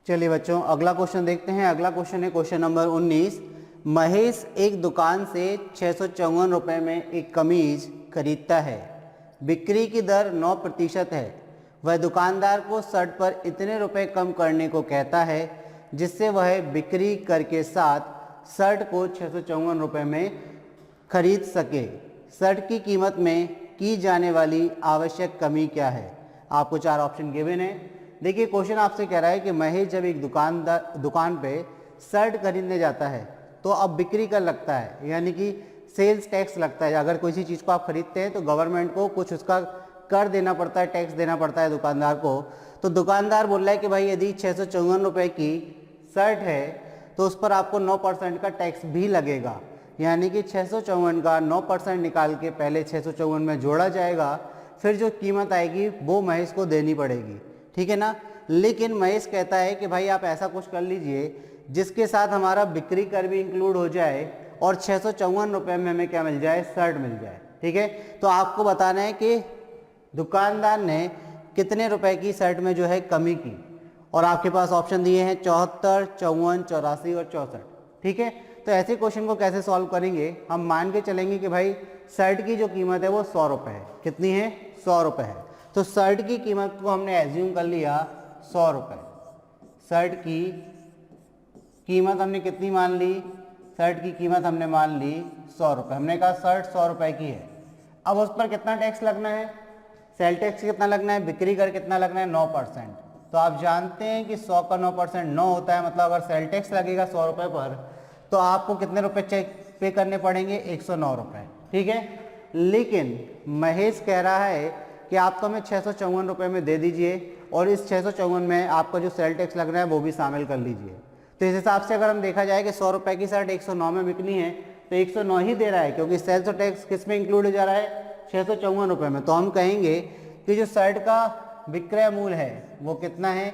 चलिए बच्चों, अगला क्वेश्चन देखते हैं। अगला क्वेश्चन है क्वेश्चन नंबर 19। महेश एक दुकान से 654 रुपये में एक कमीज खरीदता है। बिक्री की दर 9% है। वह दुकानदार को शर्ट पर इतने रुपए कम करने को कहता है जिससे वह बिक्री कर के साथ शर्ट को 654 रुपये में खरीद सके। शर्ट की कीमत में की जाने वाली आवश्यक कमी क्या है? आपको 4 ऑप्शन गिवन है। देखिए, क्वेश्चन आपसे कह रहा है कि महेश जब एक दुकान पे शर्ट खरीदने जाता है तो अब बिक्री कर लगता है, यानी कि सेल्स टैक्स लगता है। अगर कोई सी चीज़ को आप खरीदते हैं तो गवर्नमेंट को कुछ उसका कर देना पड़ता है, टैक्स देना पड़ता है दुकानदार को। तो दुकानदार बोल रहा है कि भाई यदि 654 रुपये की शर्ट है तो उस पर आपको 9% का टैक्स भी लगेगा, यानी कि 654 का 9% निकाल के पहले 654 में जोड़ा जाएगा, फिर जो कीमत आएगी वो महेश को देनी पड़ेगी, ठीक है ना। लेकिन महेश कहता है कि भाई आप ऐसा कुछ कर लीजिए जिसके साथ हमारा बिक्री कर भी इंक्लूड हो जाए और 654 रुपये में हमें क्या मिल जाए, शर्ट मिल जाए, ठीक है। तो आपको बताना है कि दुकानदार ने कितने रुपए की शर्ट में जो है कमी की, और आपके पास ऑप्शन दिए हैं 74, 54, 84 और 64, ठीक है। तो ऐसे क्वेश्चन को कैसे सॉल्व करेंगे? हम मान के चलेंगे कि भाई शर्ट की जो कीमत है वो 100 रुपये है। कितनी है? 100 रुपये है। तो शर्ट की कीमत को हमने एज्यूम कर लिया 100 रुपये। शर्ट की कीमत हमने कितनी मान ली? शर्ट की कीमत हमने मान ली 100 रुपये। हमने कहा शर्ट 100 रुपये की है। अब उस पर कितना टैक्स लगना है? सेल टैक्स कितना लगना है? बिक्री कर कितना लगना है? 9%। तो आप जानते हैं कि 100 का 9% 9 होता है, मतलब अगर सेल टैक्स लगेगा 100 रुपये पर तो आपको कितने रुपए चेक पे करने पड़ेंगे? 109 रुपये, ठीक है। लेकिन महेश कह रहा है कि आप तो हमें 654 रुपये में दे दीजिए और इस 654 में आपका जो सेल टैक्स लग रहा है वो भी शामिल कर लीजिए। तो इस हिसाब से अगर हम देखा जाए कि 100 रुपये की शर्ट 109 में बिकनी है तो 109 ही दे रहा है, क्योंकि सेल्स और टैक्स किस में इंक्लूड हो जा रहा है? 654 रुपये में। तो हम कहेंगे कि जो शर्ट का विक्रय मूल्य है वो कितना है?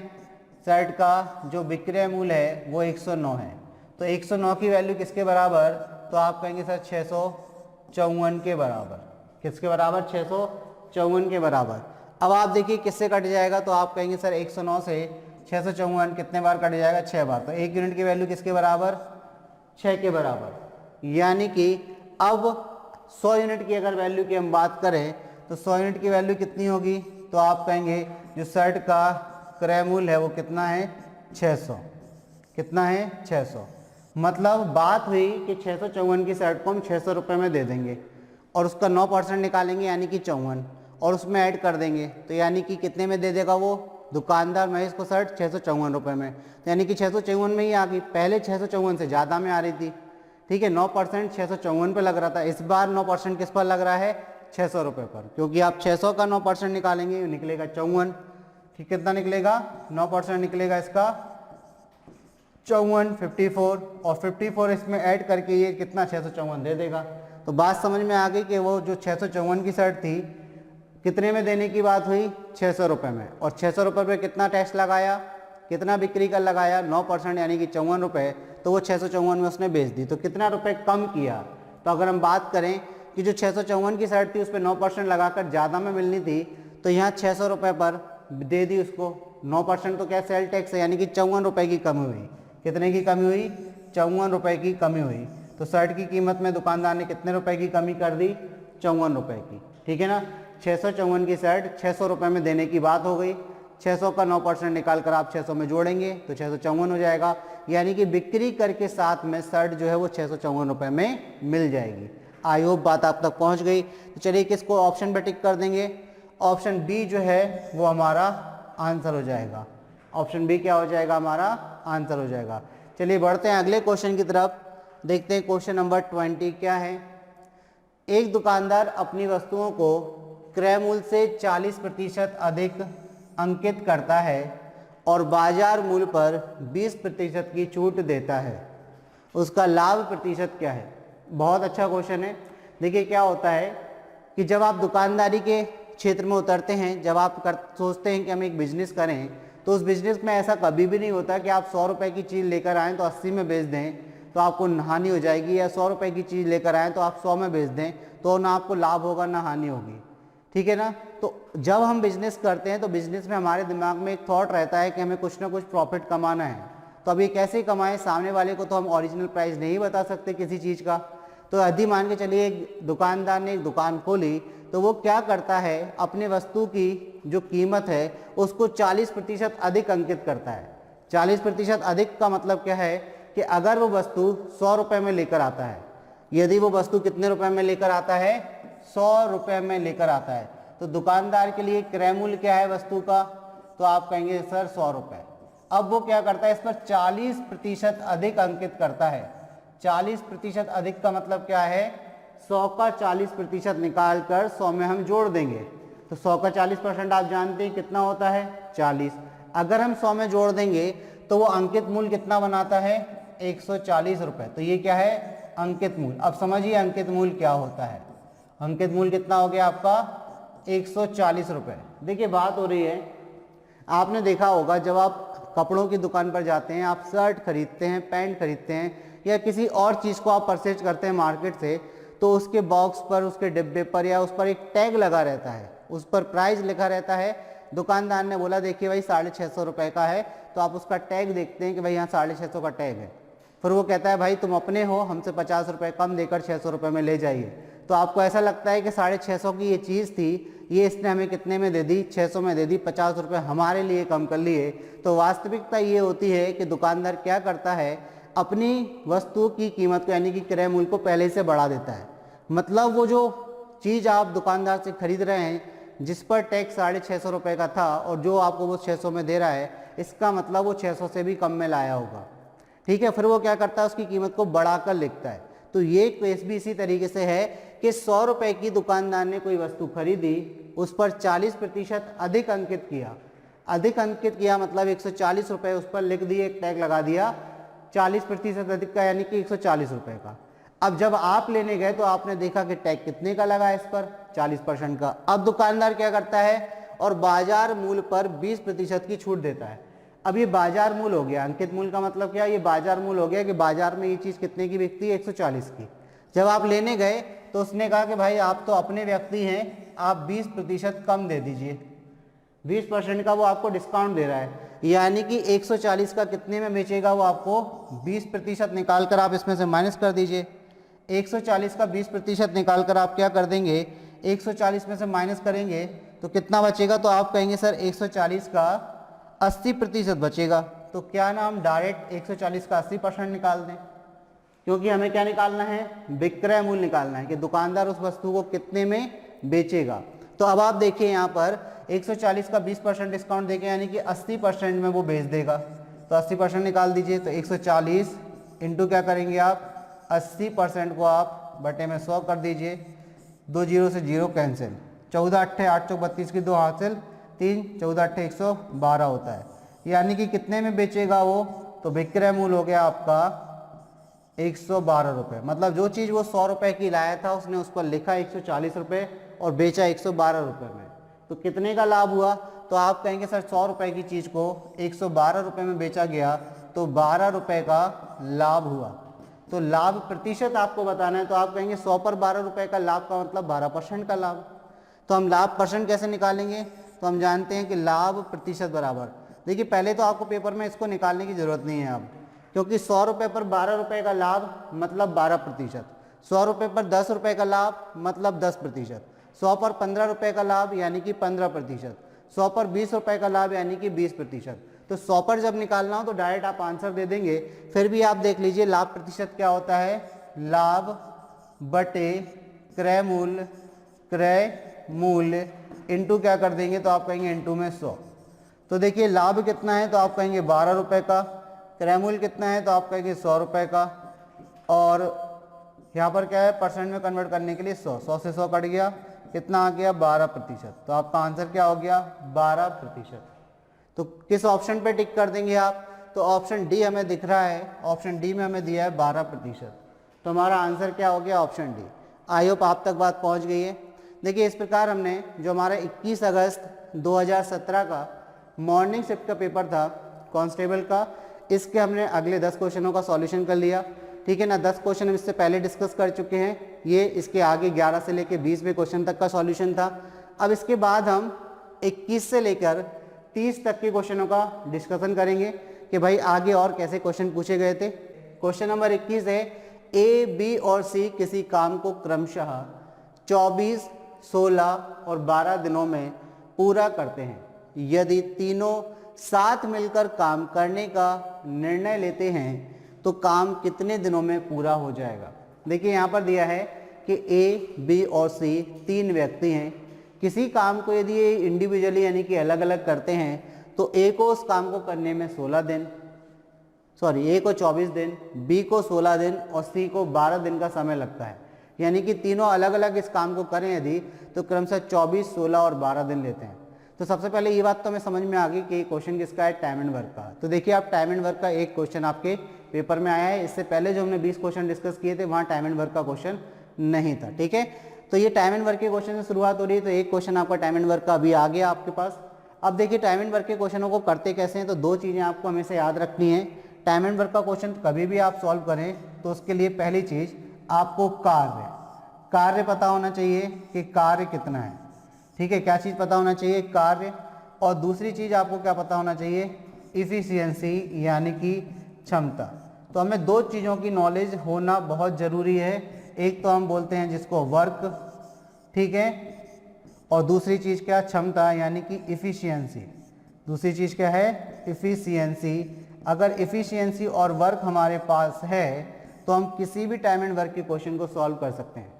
शर्ट का जो विक्रय मूल्य है वो 109 है। तो 109 की वैल्यू किसके बराबर? तो आप कहेंगे सर 654 के बराबर। किसके बराबर? 654 के बराबर। अब आप देखिए किससे कट जाएगा, तो आप कहेंगे सर 109 से 654 कितने बार कट जाएगा? 6 बार। तो 1 यूनिट की वैल्यू किसके बराबर? 6 के बराबर। यानी कि अब 100 यूनिट की अगर वैल्यू की हम बात करें तो 100 यूनिट की वैल्यू कितनी होगी? तो आप कहेंगे जो शर्ट का क्रय मूल्य है वो कितना है? 600। कितना है? 600। मतलब बात हुई कि 654 की शर्ट को हम 600 रुपये में दे देंगे और उसका 9% निकालेंगे, यानी कि 54, और उसमें ऐड कर देंगे। तो यानी कि कितने में दे देगा वो दुकानदार महेश को शर्ट? 654 रुपये में। तो यानी कि 654 में ही आ गई। पहले 654 से ज़्यादा में आ रही थी, ठीक है। 9% 654 पे लग रहा था, इस बार 9% किस पर लग रहा है? 600 रुपये पर, क्योंकि आप 600 का 9% निकालेंगे निकलेगा 54, ठीक। कितना निकलेगा? 9% निकलेगा इसका 54, 54, और 54 इसमें ऐड करके ये कितना 654 दे देगा। तो बात समझ में आ गई कि वो जो 654 की शर्ट थी कितने में देने की बात हुई? 600 रुपये में। और 600 रुपये पे कितना टैक्स लगाया? कितना बिक्री कर लगाया? 9%, यानी कि 54 रुपये। तो वो 654 में उसने बेच दी। तो कितना रुपये कम किया? तो अगर हम बात करें कि जो 654 की शर्ट थी उस पर 9% लगाकर ज़्यादा में मिलनी थी, तो यहाँ 600 रुपये पर दे दी उसको। 9% तो क्या सेल टैक्स है, यानी कि 54 रुपये की कमी हुई। कितने की कमी हुई? 54 रुपये की कमी हुई। तो शर्ट की कीमत में दुकानदार ने कितने रुपए की कमी कर दी? 54 रुपये की, ठीक है ना। 654 की शर्ट 600 रुपये में देने की बात हो गई। 600 का 9% निकाल कर आप 600 में जोड़ेंगे तो 654 हो जाएगा, यानी कि बिक्री कर के साथ में शर्ट जो है वो 654 रुपये में मिल जाएगी। आई होप बात आप तक पहुंच गई। तो चलिए किसको ऑप्शन पे टिक कर देंगे? ऑप्शन बी जो है वो हमारा आंसर हो जाएगा। ऑप्शन बी क्या हो जाएगा? हमारा आंसर हो जाएगा। चलिए बढ़ते हैं अगले क्वेश्चन की तरफ। देखते हैं क्वेश्चन नंबर 20 क्या है। एक दुकानदार अपनी वस्तुओं को क्रय मूल्य से 40% अधिक अंकित करता है और बाजार मूल्य पर 20% की छूट देता है। उसका लाभ प्रतिशत क्या है? बहुत अच्छा क्वेश्चन है। देखिए क्या होता है कि जब आप दुकानदारी के क्षेत्र में उतरते हैं, जब आप सोचते हैं कि हम एक बिजनेस करें, तो उस बिजनेस में ऐसा कभी भी नहीं होता कि आप 100 रुपये की चीज़ लेकर आएँ तो 80 में बेच दें तो आपको हानि हो जाएगी, या 100 रुपये की चीज़ लेकर आएँ तो आप 100 में बेच दें तो ना आपको लाभ होगा ना हानि होगी, ठीक है ना। तो जब हम बिजनेस करते हैं तो बिजनेस में हमारे दिमाग में एक थॉट रहता है कि हमें कुछ ना कुछ प्रॉफिट कमाना है। तो अब ये कैसे कमाएं, सामने वाले को तो हम ओरिजिनल प्राइस नहीं बता सकते किसी चीज़ का। तो यदि मान के चलिए एक दुकानदार ने एक दुकान खोली, तो वो क्या करता है, अपने वस्तु की जो कीमत है उसको 40% अधिक अंकित करता है। 40% अधिक का मतलब क्या है कि अगर वो वस्तु 100 रुपये में लेकर आता है, यदि वो वस्तु कितने रुपए में लेकर आता है, 100 रुपये में लेकर आता है, तो दुकानदार के लिए क्रय मूल्य क्या है वस्तु का, तो आप कहेंगे सर 100 रुपये। अब वो क्या करता है, इस पर 40% अधिक अंकित करता है। 40% अधिक का मतलब क्या है, 100 का 40% निकाल कर 100 में हम जोड़ देंगे। तो 100 का 40% आप जानते हैं कितना होता है, 40। अगर हम 100 में जोड़ देंगे तो वो अंकित मूल्य कितना बनाता है, 140 रुपये। तो ये क्या है, अंकित मूल्य। अब समझिए अंकित मूल्य क्या होता है। अंकित मूल्य कितना हो गया आपका, 140 रुपये। देखिए बात हो रही है, आपने देखा होगा जब आप कपड़ों की दुकान पर जाते हैं, आप शर्ट खरीदते हैं, पैंट खरीदते हैं, या किसी और चीज़ को आप परचेज करते हैं मार्केट से, तो उसके बॉक्स पर, उसके डिब्बे पर या उस पर एक टैग लगा रहता है, उस पर प्राइस लिखा रहता है। दुकानदार ने बोला देखिए भाई 650 रुपये का है, तो आप उसका टैग देखते हैं कि भाई यहाँ 650 का टैग है। फिर वो कहता है भाई तुम अपने हो, हमसे 50 रुपये कम देकर 600 रुपये में ले जाइए। तो आपको ऐसा लगता है कि 650 की ये चीज़ थी, ये इसने हमें कितने में दे दी, 600 में दे दी, 50 रुपये हमारे लिए कम कर लिए। तो वास्तविकता ये होती है कि दुकानदार क्या करता है, अपनी वस्तु की कीमत को यानी कि क्रय मूल्य को पहले से बढ़ा देता है। मतलब वो जो चीज़ आप दुकानदार से खरीद रहे हैं, जिस पर टैक्स 650 रुपये का था और जो आपको वो 600 में दे रहा है, इसका मतलब वो 600 से भी कम में लाया होगा। ठीक है, फिर वो क्या करता है, उसकी कीमत को बढ़ाकर लिखता है। तो ये केस भी इसी तरीके से है कि 100 रुपये की दुकानदार ने कोई वस्तु खरीदी, उस पर 40% अधिक अंकित किया। अधिक अंकित किया मतलब 140 रुपये उस पर लिख दिए, एक टैग लगा दिया 40% अधिक का, यानी कि 140 रुपये का। अब जब आप लेने गए तो आपने देखा कि टैग कितने का लगा है, इस पर 40% का। अब दुकानदार क्या करता है, और बाजार मूल्य पर 20% की छूट देता है। अब ये बाजार मूल्य हो गया, अंकित मूल्य का मतलब क्या है, ये बाजार मूल्य हो गया कि बाजार में ये चीज़ कितने की बिकती है, 140 की। जब आप लेने गए तो उसने कहा कि भाई आप तो अपने व्यक्ति हैं, आप 20% कम दे दीजिए। 20% का वो आपको डिस्काउंट दे रहा है, यानी कि 140 का कितने में बेचेगा वो आपको, 20% निकाल कर आप इसमें से माइनस कर दीजिए। 140 का 20% निकाल कर आप क्या कर देंगे, 140 में से माइनस करेंगे तो कितना बचेगा, तो आप कहेंगे सर 140 का 80% बचेगा। तो क्या ना हम डायरेक्ट 140 का 80% निकाल दें, क्योंकि हमें क्या निकालना है, विक्रय मूल्य निकालना है कि दुकानदार उस वस्तु को कितने में बेचेगा। तो अब आप देखिए यहाँ पर 140 का 20% डिस्काउंट देके यानी कि 80% में वो बेच देगा। तो 80% निकाल दीजिए, तो 140 इंटू क्या करेंगे आप, 80% को आप बटे में 100 कर दीजिए। 2 जीरो से जीरो कैंसिल, 14 अट्ठे 8 चौक 32 की 2 हासिल 3, 14 अट्ठे 112 होता है। यानी कि कितने में बेचेगा वो, तो विक्रय मूल्य हो गया आपका 112 रुपये। मतलब जो चीज़ वो 100 रुपये की लाया था, उसने उस पर लिखा 140 रुपये और बेचा 112 रुपये में। तो कितने का लाभ हुआ, तो आप कहेंगे सर 100 रुपये की चीज़ को 112 रुपये में बेचा गया, तो 12 रुपये का लाभ हुआ। तो लाभ प्रतिशत आपको बताना है, तो आप कहेंगे 100 पर 12 रुपये का लाभ का मतलब 12% का लाभ। तो हम लाभ परसेंट कैसे निकालेंगे, तो हम जानते हैं कि लाभ प्रतिशत बराबर, देखिए पहले तो आपको पेपर में इसको निकालने की ज़रूरत नहीं है अब, क्योंकि 100 रुपये पर 12 रुपये का लाभ मतलब 12%, 100 रुपये पर 10 रुपये का लाभ मतलब 10%, 100 पर 15 रुपये का लाभ यानी कि 15%, 100 पर 20 रुपये का लाभ यानी कि 20%। तो 100 पर जब निकालना हो तो डायरेक्ट आप आंसर दे देंगे। फिर भी आप देख लीजिए लाभ प्रतिशत क्या होता है, लाभ बटे क्रय मूल्य इंटू क्या कर देंगे, तो आप कहेंगे इंटू में 100। तो देखिए लाभ कितना है, तो आप कहेंगे 12 रुपये का, क्रय मूल्य कितना है, तो आप कहेंगे 100 रुपये का, और यहाँ पर क्या है परसेंट में कन्वर्ट करने के लिए 100 से 100 कट गया, कितना आ गया 12%। तो आपका आंसर क्या हो गया 12%। तो किस ऑप्शन पे टिक कर देंगे आप, तो ऑप्शन डी हमें दिख रहा है, ऑप्शन डी में हमें दिया है 12%। तो हमारा आंसर क्या हो गया ऑप्शन डी। आई होप आप तक बात पहुंच गई है। देखिए इस प्रकार हमने जो हमारा 21 अगस्त 2017 का मॉर्निंग शिफ्ट का पेपर था कांस्टेबल का, इसके हमने अगले 10 क्वेश्चनों का सॉल्यूशन कर लिया। ठीक है ना, 10 क्वेश्चन हम इससे पहले डिस्कस कर चुके हैं, ये इसके आगे 11 से लेकर 20वें क्वेश्चन तक का सॉल्यूशन था। अब इसके बाद हम 21 से लेकर 30 तक के क्वेश्चनों का डिस्कशन करेंगे कि भाई आगे और कैसे क्वेश्चन पूछे गए थे। क्वेश्चन नंबर 21 है, ए, बी और सी किसी काम को क्रमशः 24, 16 और 12 दिनों में पूरा करते हैं। यदि तीनों साथ मिलकर काम करने का निर्णय लेते हैं तो काम कितने दिनों में पूरा हो जाएगा। देखिए यहाँ पर दिया है कि ए, बी और सी 3 व्यक्ति हैं। किसी काम को यदि ये इंडिविजुअली यानी कि अलग अलग करते हैं तो ए को उस काम को करने में 16 दिन, ए को 24 दिन, बी को 16 दिन और सी को 12 दिन का समय लगता है। यानी कि तीनों अलग अलग इस काम को करें यदि तो क्रमशः 24, 16 और 12 दिन लेते हैं। तो सबसे पहले ये बात तो हमें समझ में आ गई कि क्वेश्चन किसका है, टाइम एंड वर्क का। तो देखिए आप टाइम एंड वर्क का एक क्वेश्चन आपके पेपर में आया है। इससे पहले जो हमने 20 क्वेश्चन डिस्कस किए थे वहाँ टाइम एंड वर्क का क्वेश्चन नहीं था। ठीक है, तो ये टाइम एंड वर्क के क्वेश्चन से शुरुआत हो रही है। तो एक क्वेश्चन आपका टाइम एंड वर्क का अभी आ गया आपके पास। अब देखिए टाइम एंड वर्क के क्वेश्चनों को करते कैसे हैं, तो 2 चीज़ें आपको हमेशा याद रखनी है। टाइम एंड वर्क का क्वेश्चन कभी भी आप सॉल्व करें तो उसके लिए पहली चीज़ आपको कार्य पता होना चाहिए कि कार्य कितना है। ठीक है, क्या चीज़ पता होना चाहिए, कार्य। और दूसरी चीज़ आपको क्या पता होना चाहिए, इफिशियंसी यानी कि क्षमता। तो हमें 2 चीज़ों की नॉलेज होना बहुत ज़रूरी है। एक तो हम बोलते हैं जिसको वर्क, ठीक है, और दूसरी चीज़ क्या, क्षमता यानी कि इफिशियंसी। दूसरी चीज़ क्या है, इफिशियंसी। अगर इफिशियंसी और वर्क हमारे पास है तो हम किसी भी टाइम एंड वर्क के क्वेश्चन को सॉल्व कर सकते हैं।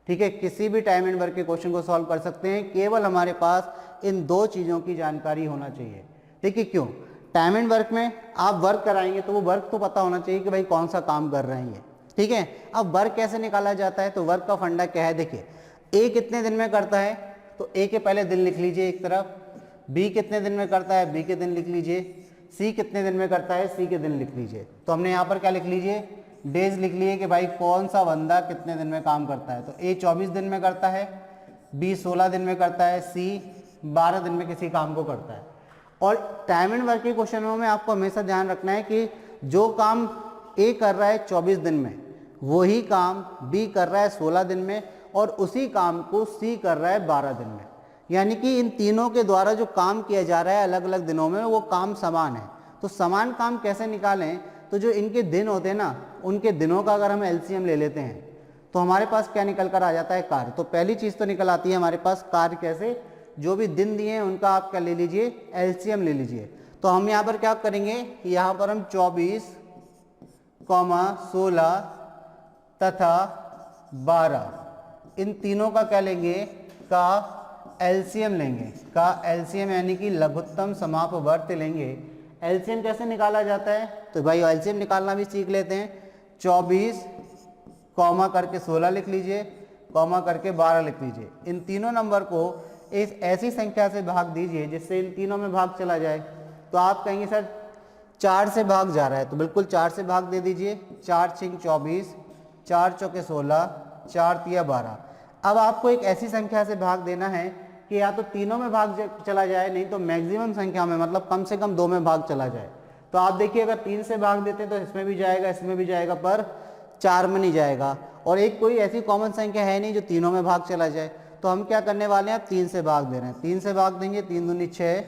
ठीक है, किसी भी टाइम एंड वर्क के क्वेश्चन को सॉल्व कर सकते हैं। केवल हमारे पास इन 2 चीज़ों की जानकारी होना चाहिए। देखिए क्यों, टाइम एंड वर्क में आप वर्क कराएंगे तो वो वर्क तो पता होना चाहिए कि भाई कौन सा काम कर रहे हैं। ठीक है, अब वर्क कैसे निकाला जाता है, तो वर्क का फंडा क्या है। देखिए ए कितने दिन में करता है, तो ए के पहले दिन लिख लीजिए एक तरफ। बी कितने दिन में करता है, बी के दिन लिख लीजिए। सी कितने दिन में करता है, सी के दिन लिख लीजिए। तो हमने यहाँ पर क्या लिख लीजिए, डेज लिख लिए कि भाई कौन सा बंदा कितने दिन में काम करता है। तो ए 24 दिन में करता है, बी 16 दिन में करता है, सी 12 दिन में किसी काम को करता है। और टाइम एंड वर्क के क्वेश्चनों में आपको हमेशा ध्यान रखना है कि जो काम ए कर रहा है 24 दिन में, वही काम बी कर रहा है 16 दिन में, और उसी काम को सी कर रहा है 12 दिन में। यानी कि इन तीनों के द्वारा जो काम किया जा रहा है अलग अलग दिनों में, वो काम समान है। तो समान काम कैसे निकालें, तो जो इनके दिन होते हैं ना, उनके दिनों का अगर हम एलसीएम ले लेते हैं तो हमारे पास क्या निकल कर आ जाता है, कार्य। तो पहली चीज़ तो निकल आती है हमारे पास कार्य। कैसे, जो भी दिन दिए हैं उनका आप क्या ले लीजिए, एलसीएम ले लीजिए। तो हम यहाँ पर क्या करेंगे, यहाँ पर हम 24, 16 तथा 12 इन तीनों का क्या लेंगे, का एलसीएम लेंगे। का एलसीएम यानी कि लघुत्तम समापवर्त लेंगे। एलसीएम कैसे निकाला जाता है, तो भाई एलसीएम निकालना भी सीख लेते हैं। 24 कॉमा करके 16 लिख लीजिए, कॉमा करके 12 लिख लीजिए। इन तीनों नंबर को एक ऐसी संख्या से भाग दीजिए जिससे इन तीनों में भाग चला जाए। तो आप कहेंगे सर 4 से भाग जा रहा है, तो बिल्कुल 4 से भाग दे दीजिए। 4 छिंग 24, 4 चौके 16, 4 तिया 12। अब आपको एक ऐसी संख्या से भाग देना है कि या तो तीनों में भाग चला जाए, नहीं तो मैक्सिमम संख्या में, मतलब कम से कम 2 में भाग चला जाए। तो आप देखिए अगर 3 से भाग देते हैं तो इसमें भी जाएगा, इसमें भी जाएगा, पर 4 में नहीं जाएगा। और एक कोई ऐसी कॉमन संख्या है नहीं जो तीनों में भाग चला जाए। तो हम क्या करने वाले हैं, 3 से भाग दे रहे हैं। 3 से भाग देंगे, 3 दूनी 6,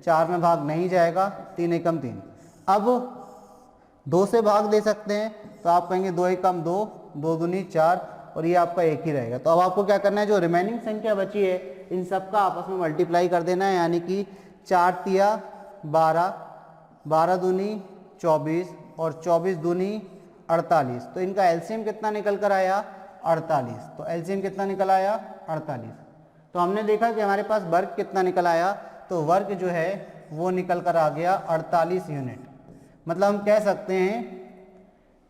4 में भाग नहीं जाएगा, 3 एकम 3। अब 2 से भाग दे सकते हैं, तो आप कहेंगे 2 एकम 2, 2 दूनी 4, और ये आपका एक ही रहेगा। तो अब आपको क्या करना है, जो रिमेनिंग संख्या बची है इन सब का आपस में मल्टीप्लाई कर देना है। यानी कि 4 तिया 12, 12 दूनी 24 और 24 दूनी 48। तो इनका एलसीएम कितना निकल कर आया, 48। तो एलसीएम कितना निकल आया, 48। तो हमने देखा कि हमारे पास वर्क कितना निकल आया, तो वर्क जो है वो निकल कर आ गया 48 यूनिट। मतलब हम कह सकते हैं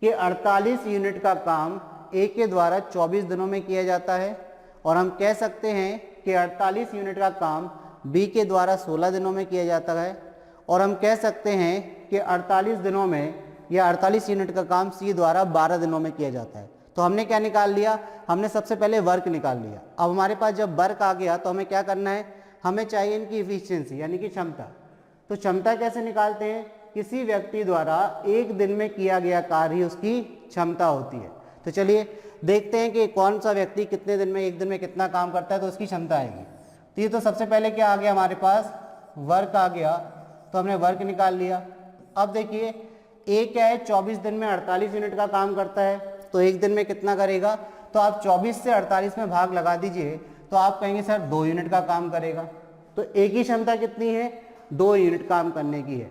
कि 48 यूनिट का काम ए के द्वारा 24 दिनों में किया जाता है, और हम कह सकते हैं कि 48 यूनिट का काम बी के द्वारा 16 दिनों में किया जाता है, और हम कह सकते हैं कि 48 दिनों में या 48 यूनिट का काम सी द्वारा 12 दिनों में किया जाता है। तो हमने क्या निकाल लिया, हमने सबसे पहले वर्क निकाल लिया। अब हमारे पास जब वर्क आ गया तो हमें क्या करना है, हमें चाहिए इनकी इफिशियंसी यानी कि क्षमता। तो क्षमता कैसे निकालते हैं, किसी व्यक्ति द्वारा एक दिन में किया गया कार्य ही उसकी क्षमता होती है। तो चलिए देखते हैं कि कौन सा व्यक्ति कितने दिन में, एक दिन में कितना काम करता है, तो उसकी क्षमता आएगी। तो ये तो सबसे पहले क्या आ गया हमारे पास, वर्क आ गया, तो हमने वर्क निकाल लिया। अब देखिए ए क्या है, 24 दिन में 48 यूनिट का काम करता है, तो एक दिन में कितना करेगा, तो आप 24 से 48 में भाग लगा दीजिए, तो आप कहेंगे सर 2 यूनिट का काम करेगा। तो एक ही क्षमता कितनी है, 2 यूनिट काम करने की है,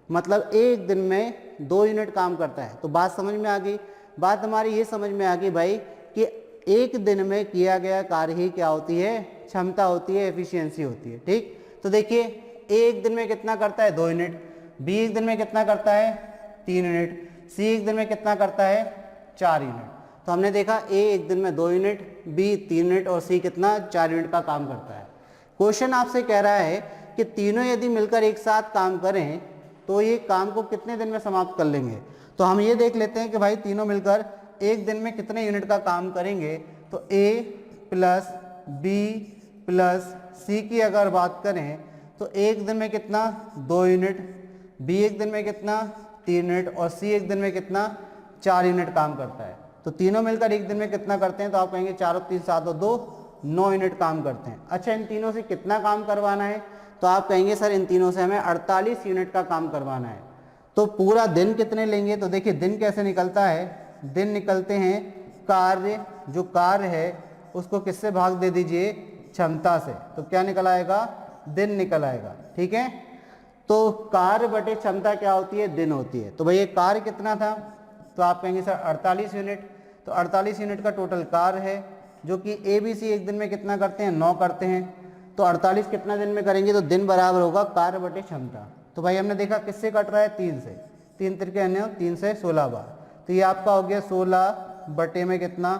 मतलब एक दिन में 2 यूनिट काम करता है। तो बात समझ में आ गई। बात हमारी ये समझ में आ गई भाई कि एक दिन में किया गया कार्य ही क्या होती है, क्षमता होती है, एफिशिएंसी होती है। ठीक, तो देखिए ए एक दिन में कितना करता है, 2 यूनिट, बी एक दिन में कितना करता है, 3 यूनिट, सी एक दिन में कितना करता है, 4 यूनिट। तो हमने देखा ए एक दिन में 2 यूनिट, बी 3 यूनिट और सी कितना, 4 यूनिट का काम करता है। क्वेश्चन आपसे कह रहा है कि तीनों यदि मिलकर एक साथ काम करें तो ये काम को कितने दिन में समाप्त कर लेंगे। तो हम ये देख लेते हैं कि भाई तीनों मिलकर एक दिन में कितने यूनिट का काम करेंगे। तो ए प्लस बी प्लस सी की अगर बात करें तो एक दिन में कितना, 2 यूनिट, बी एक दिन में कितना, 3 यूनिट और सी एक दिन में कितना, 4 यूनिट काम करता है। तो तीनों मिलकर एक दिन में कितना करते हैं, तो आप कहेंगे 4 और 3 7 और 2 9 यूनिट काम करते हैं। अच्छा, इन तीनों से कितना काम करवाना है, तो आप कहेंगे सर इन तीनों से हमें 48 यूनिट का काम करवाना है। तो पूरा दिन कितने लेंगे, तो देखिए दिन कैसे निकलता है, दिन निकलते हैं कार्य, जो कार्य है उसको किससे भाग दे दीजिए, क्षमता से, तो क्या निकल आएगा, दिन निकल आएगा। ठीक है, तो कार्य बटे क्षमता क्या होती है, दिन होती है। तो भैया कार्य कितना था, तो आप कहेंगे सर 48 यूनिट। तो 48 यूनिट का टोटल कार्य है, जो कि ए बी सी एक दिन में कितना करते हैं, 9 करते हैं। तो 48 कितना दिन में करेंगे, तो दिन बराबर होगा कार्य बटे क्षमता। तो भाई हमने देखा किससे कट रहा है, 3 से, 3 तिरके अन्य 3 से 16 बार, तो ये आपका हो गया 16 बटे में कितना,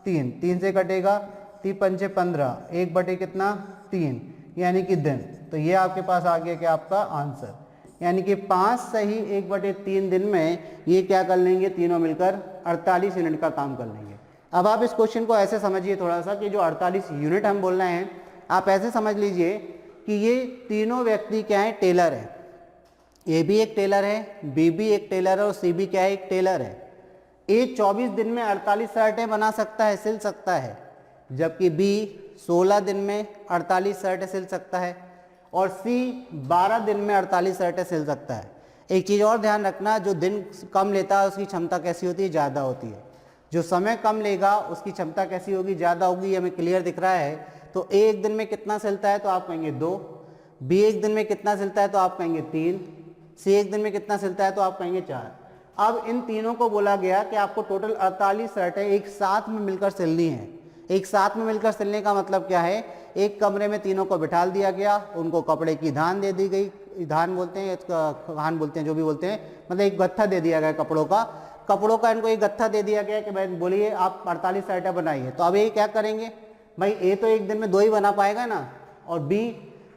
3, 3 से कटेगा, 3 पंचे 15, 1 बटे कितना, 3, यानी कि दिन। तो ये आपके पास आ गया क्या, आपका आंसर, यानी कि 5 सही 1/3 दिन में ये क्या कर लेंगे, तीनों मिलकर 48 यूनिट का काम कर लेंगे। अब आप इस क्वेश्चन को ऐसे समझिए थोड़ा सा कि जो 48 यूनिट हम बोल रहे हैं, आप ऐसे समझ लीजिए कि ये तीनों व्यक्ति क्या है, टेलर है। ए भी एक टेलर है, बी भी एक टेलर है और सी भी क्या है, एक टेलर है। ए 24 दिन में 48 शर्टें बना सकता है, सिल सकता है, जबकि बी 16 दिन में 48 शर्टें सिल सकता है और सी 12 दिन में 48 शर्टें सिल सकता है। एक चीज़ और ध्यान रखना, जो दिन कम लेता है उसकी क्षमता कैसी होती है, ज़्यादा होती है। जो समय कम लेगा उसकी क्षमता कैसी होगी, ज़्यादा होगी। हमें क्लियर दिख रहा है। तो ए एक दिन में कितना सिलता है, तो आप कहेंगे 2, बी एक दिन में कितना सिलता है, तो आप कहेंगे 3, सी एक दिन में कितना सिलता है, तो आप कहेंगे 4। अब इन तीनों को बोला गया कि आपको टोटल 48 शर्टें एक साथ में मिलकर सिलनी है। एक साथ में मिलकर सिलने का मतलब क्या है, एक कमरे में तीनों को बिठा दिया गया, उनको कपड़े की धान दे दी गई, धान बोलते हैं, खान बोलते हैं, जो भी बोलते हैं, मतलब एक गत्था दे दिया गया कपड़ों का इनको एक गत्था दे दिया गया कि भाई बोलिए आप 48 शर्टें बनाइए। तो अब ये क्या करेंगे भाई, ए तो एक दिन में 2 ही बना पाएगा ना, और बी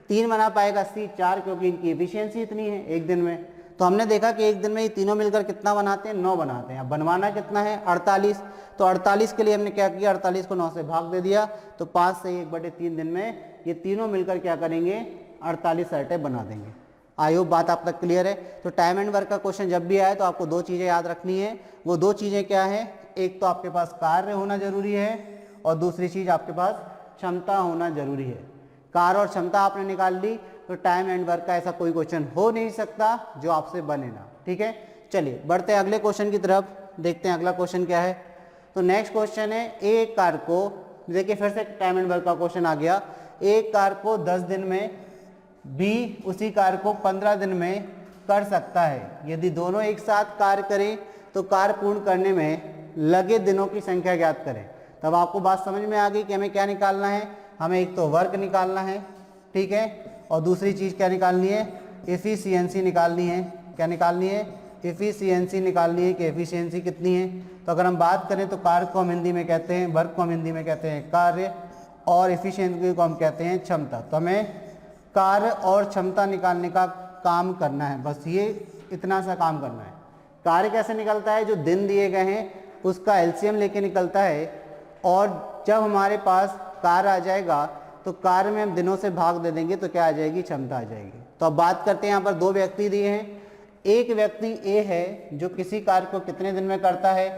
3 बना पाएगा, सी 4, क्योंकि इनकी एफिशिएंसी इतनी है एक दिन में। तो हमने देखा कि एक दिन में ये तीनों मिलकर कितना बनाते हैं, 9 बनाते हैं। अब बनवाना कितना है, 48। तो 48 के लिए हमने क्या किया, 48 को 9 से भाग दे दिया, तो 5 से 1/3 दिन में ये तीनों मिलकर क्या करेंगे, 48 शर्टें बना देंगे। आई होप बात आप तक क्लियर है। तो टाइम एंड वर्क का क्वेश्चन जब भी आए तो आपको 2 चीज़ें याद रखनी है। वो 2 चीज़ें क्या है, एक तो आपके पास कार्य होना जरूरी है और दूसरी चीज़ आपके पास क्षमता होना जरूरी है। कार्य और क्षमता आपने निकाल ली तो टाइम एंड वर्क का ऐसा कोई क्वेश्चन हो नहीं सकता जो आपसे बने ना। ठीक है, चलिए बढ़ते हैं अगले क्वेश्चन की तरफ, देखते हैं अगला क्वेश्चन क्या है। तो नेक्स्ट क्वेश्चन है, एक कार्य को, देखिए फिर से टाइम एंड वर्क का क्वेश्चन आ गया। एक कार्य को 10 दिन में, बी उसी कार्य को 15 दिन में कर सकता है। यदि दोनों एक साथ कार्य करें तो कार्य पूर्ण करने में लगे दिनों की संख्या ज्ञात करें। तब आपको बात समझ में आ गई कि हमें क्या निकालना है, हमें एक तो वर्क निकालना है, ठीक है, और दूसरी चीज़ क्या निकालनी है, एफिशिएंसी निकालनी है। क्या निकालनी है, एफिशिएंसी निकालनी है कि एफिशिएंसी कितनी है। तो अगर हम बात करें तो कार्य को हम हिंदी में कहते हैं, वर्क को हम हिंदी में कहते हैं कार्य, और एफिशिएंसी को हम कहते हैं क्षमता। तो हमें कार्य और क्षमता निकालने का काम करना है, बस ये इतना सा काम करना है। कार्य कैसे निकलता है, जो दिन दिए गए हैं उसका एलसीएम लेके निकलता है, और जब हमारे पास कार्य आ जाएगा तो कार्य में हम दिनों से भाग दे देंगे तो क्या आ जाएगी, क्षमता आ जाएगी। तो अब बात करते हैं, यहाँ पर 2 व्यक्ति दिए हैं। एक व्यक्ति ए है जो किसी कार्य को कितने दिन में करता है।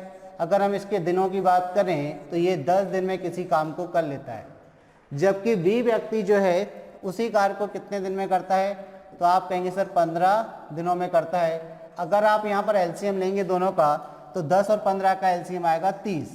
अगर हम इसके दिनों की बात करें तो ये 10 दिन में किसी काम को कर लेता है। जबकि बी व्यक्ति जो है उसी कार्य को कितने दिन में करता है, तो आप कहेंगे सर 15 दिनों में करता है। अगर आप यहाँ पर एलसीएम लेंगे दोनों का तो 10 और 15 का एलसीएम आएगा 30,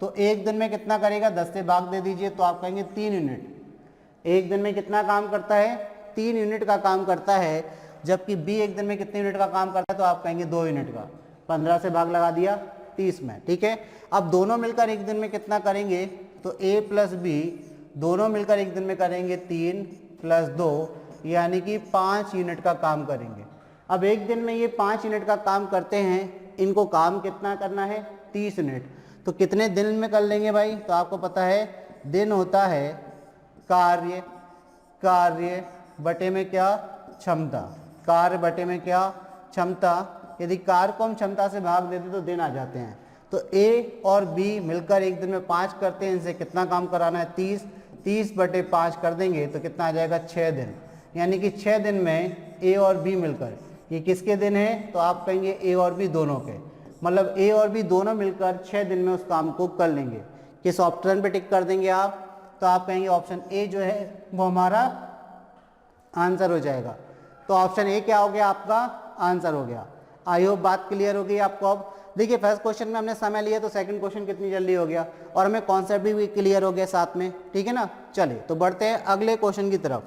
तो एक दिन में कितना करेगा, 10 से भाग दे दीजिए तो आप कहेंगे 3 यूनिट। एक दिन में कितना काम करता है, 3 यूनिट का काम करता है। जबकि बी एक दिन में कितने यूनिट का काम करता है, तो आप कहेंगे 2 यूनिट का। 15 से भाग लगा दिया 30 में, ठीक है। अब दोनों मिलकर एक दिन में कितना करेंगे, तो ए प्लस बी दोनों मिलकर एक दिन में करेंगे 3 + 2 यानी कि 5 यूनिट का काम करेंगे। अब एक दिन में ये 5 यूनिट का काम करते हैं, इनको काम कितना करना है, 30 यूनिट। तो कितने दिन में कर लेंगे भाई, तो आपको पता है दिन होता है कार्य बटे में क्या, क्षमता। कार्य बटे में क्या, क्षमता। यदि कार्य को हम क्षमता से भाग देते तो दिन आ जाते हैं। तो ए और बी मिलकर एक दिन में 5 करते हैं, इनसे कितना काम कराना है, 30 बटे 5 कर देंगे तो कितना आ जाएगा, 6 दिन। यानी कि 6 दिन में ए और बी मिलकर, ये किसके दिन है, तो आप कहेंगे ए और बी दोनों के, मतलब ए और बी दोनों मिलकर 6 दिन में उस काम को कर लेंगे। किस ऑप्शन पे टिक कर देंगे आप, तो आप कहेंगे ऑप्शन ए जो है वो हमारा आंसर हो जाएगा। तो ऑप्शन ए क्या हो गया, आपका आंसर हो गया। आई होप बात क्लियर हो गई आपको। अब देखिए फर्स्ट क्वेश्चन में हमने समय लिया तो सेकंड क्वेश्चन कितनी जल्दी हो गया, और हमें कॉन्सेप्ट भी क्लियर हो गया साथ में, ठीक है ना। चलिए तो बढ़ते हैं अगले क्वेश्चन की तरफ।